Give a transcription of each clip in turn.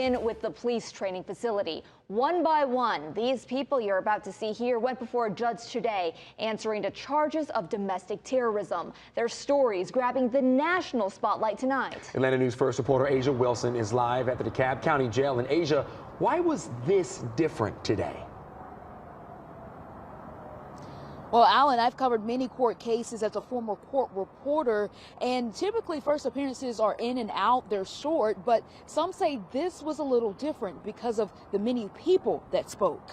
In with the police training facility. One by one, these people you're about to see here went before a judge today, answering to charges of domestic terrorism. Their stories grabbing the national spotlight tonight. Atlanta News First reporter Asia Wilson is live at the DeKalb County Jail. And Asia, why was this different today? Well, Alan, I've covered many court cases as a former court reporter, and typically first appearances are in and out, they're short, but some say this was a little different because of the many people that spoke.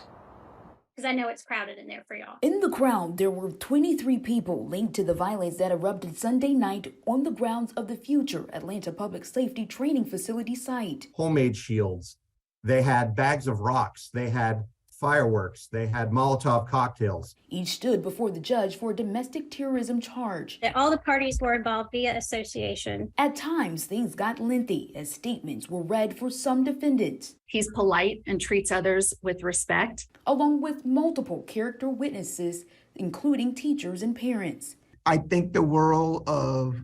Because I know it's crowded in there for y'all. In the crowd, there were 23 people linked to the violence that erupted Sunday night on the grounds of the future Atlanta Public Safety Training Facility site. Homemade shields. They had bags of rocks. They had fireworks. They had Molotov cocktails. Each stood before the judge for a domestic terrorism charge. That all the parties were involved via association. At times, things got lengthy as statements were read for some defendants. He's polite and treats others with respect. Along with multiple character witnesses, including teachers and parents. I think the world of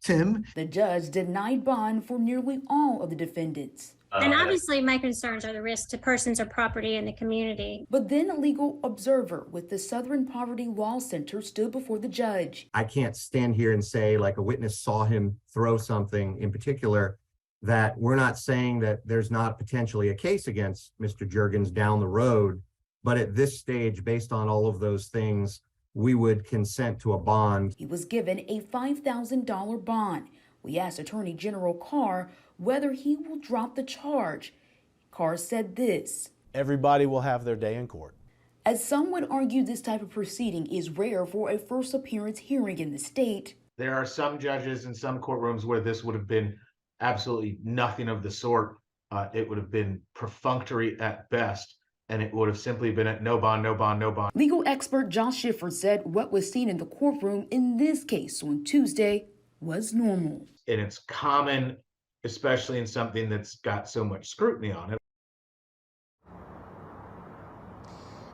Tim. The judge denied bond for nearly all of the defendants. And obviously my concerns are the risk to persons or property in the community. But then a legal observer with the Southern Poverty Law Center stood before the judge. I can't stand here and say, like, a witness saw him throw something in particular, that we're not saying that there's not potentially a case against Mr. Juergens down the road. But at this stage, based on all of those things, we would consent to a bond. He was given a $5,000 bond. We asked Attorney General Carr whether he will drop the charge. Carr said this: everybody will have their day in court. As some would argue, this type of proceeding is rare for a first appearance hearing in the state. There are some judges in some courtrooms where this would have been absolutely nothing of the sort. It would have been perfunctory at best, and it would have simply been at no bond, no bond, no bond. Legal expert Josh Schiffer said what was seen in the courtroom in this case on Tuesday was normal. And it's common, especially in something that's got so much scrutiny on it.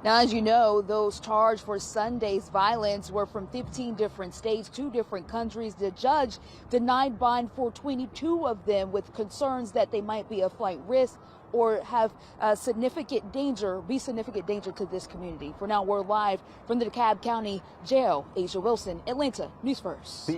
Now, as you know, those charged for Sunday's violence were from 15 different states, 2 different countries. The judge denied bond for 22 of them with concerns that they might be a flight risk or have significant danger to this community. For now, we're live from the DeKalb County Jail. Asia Wilson, Atlanta News First.